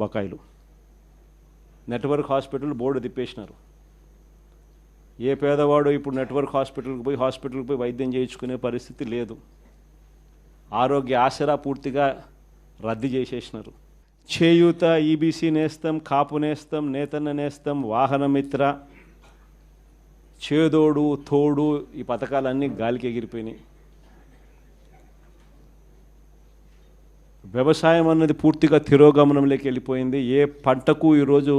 బకాయిలు. Network hospital board తిప్పేసినారు. ఏ పేదవాడు ఇప్పుడు నెట్వర్క్ హాస్పిటల్కి పోయి వైద్యం చేయించుకునే పరిస్థితి లేదు. ఆరోగ్య ఆసరా పూర్తిగా రద్దు చేసేసినారు. చేయూత, ఈబీసీ నేస్తం, కాపు నేస్తం, నేతన్న నేస్తం, వాహనమిత్ర, చేదోడు తోడు, ఈ పథకాలన్నీ గాలికి ఎగిరిపోయినాయి. వ్యవసాయం అన్నది పూర్తిగా తిరోగమనంలోకి వెళ్ళిపోయింది. ఏ పంటకు ఈరోజు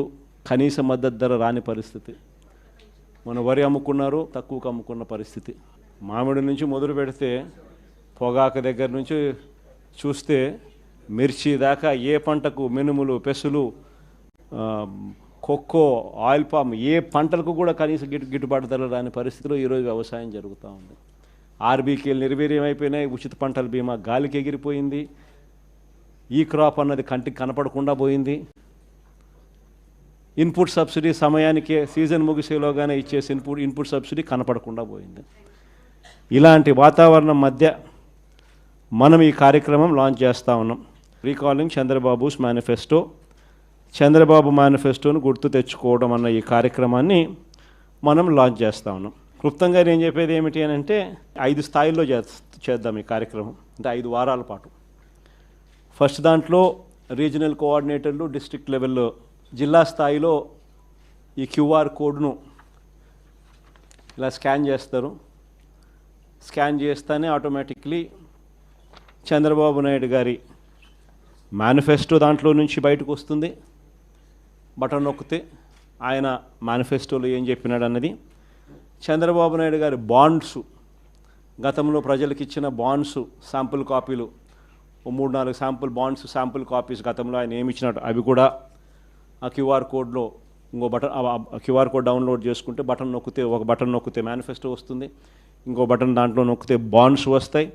కనీస మద్దతు ధర రాని పరిస్థితి. మన వరి అమ్ముకున్నారు, తక్కువకు అమ్ముకున్న పరిస్థితి. మామిడి నుంచి మొదలు పెడితే పొగాకు దగ్గర నుంచి చూస్తే మిర్చి దాకా ఏ పంటకు, మినుములు, పెసులు, కొక్కో, ఆయిల్ పామ్, ఏ పంటలకు కూడా కనీస గిట్టుబాటు ధరలు రాని పరిస్థితిలో ఈరోజు వ్యవసాయం జరుగుతూ ఉంది. ఆర్బీకేలు నిర్వీర్యం అయిపోయినాయి. ఉచిత పంటల బీమా గాలికి ఎగిరిపోయింది. ఈ క్రాప్ అన్నది కంటికి కనపడకుండా పోయింది. ఇన్పుట్ సబ్సిడీ సమయానికే సీజన్ ముగిసేలోగానే ఇచ్చేసి ఇన్పుట్ సబ్సిడీ కనపడకుండా పోయింది. ఇలాంటి వాతావరణం మధ్య మనం ఈ కార్యక్రమం లాంచ్ చేస్తూ ఉన్నాం. రీకాలింగ్ చంద్రబాబుస్ మేనిఫెస్టో, చంద్రబాబు మేనిఫెస్టోను గుర్తు తెచ్చుకోవడం అన్న ఈ కార్యక్రమాన్ని మనం లాంచ్ చేస్తూ ఉన్నాం. క్లుప్తంగా నేను చెప్పేది ఏమిటి అని అంటే 5 స్థాయిల్లో చేద్దాం ఈ కార్యక్రమం. అంటే 5 వారాల పాటు. ఫస్ట్ దాంట్లో రీజనల్ కోఆర్డినేటర్లు, డిస్ట్రిక్ట్ లెవెల్లో, జిల్లా స్థాయిలో ఈ క్యూఆర్ కోడ్ను ఇలా స్కాన్ చేస్తారు. స్కాన్ చేస్తేనే ఆటోమేటిక్లీ చంద్రబాబు నాయుడు గారి మేనిఫెస్టో దాంట్లో నుంచి బయటకు వస్తుంది. బటన్ నొక్కితే ఆయన మేనిఫెస్టోలో ఏం చెప్పినాడు అన్నది. చంద్రబాబు నాయుడు గారి బాండ్స్, గతంలో ప్రజలకు ఇచ్చిన బాండ్స్ శాంపుల్ కాపీలు, 3-4 శాంపుల్ బాండ్స్, శాంపుల్ కాపీస్ గతంలో ఆయన ఏమి ఇచ్చినట్టు అవి కూడా ఆ క్యూఆర్ కోడ్లో ఇంకో బటన్, క్యూఆర్ కోడ్ డౌన్లోడ్ చేసుకుంటే ఒక బటన్ నొక్కితే మేనిఫెస్టో వస్తుంది. ఇంకో బటన్ దాంట్లో నొక్కితే బాండ్స్ వస్తాయి.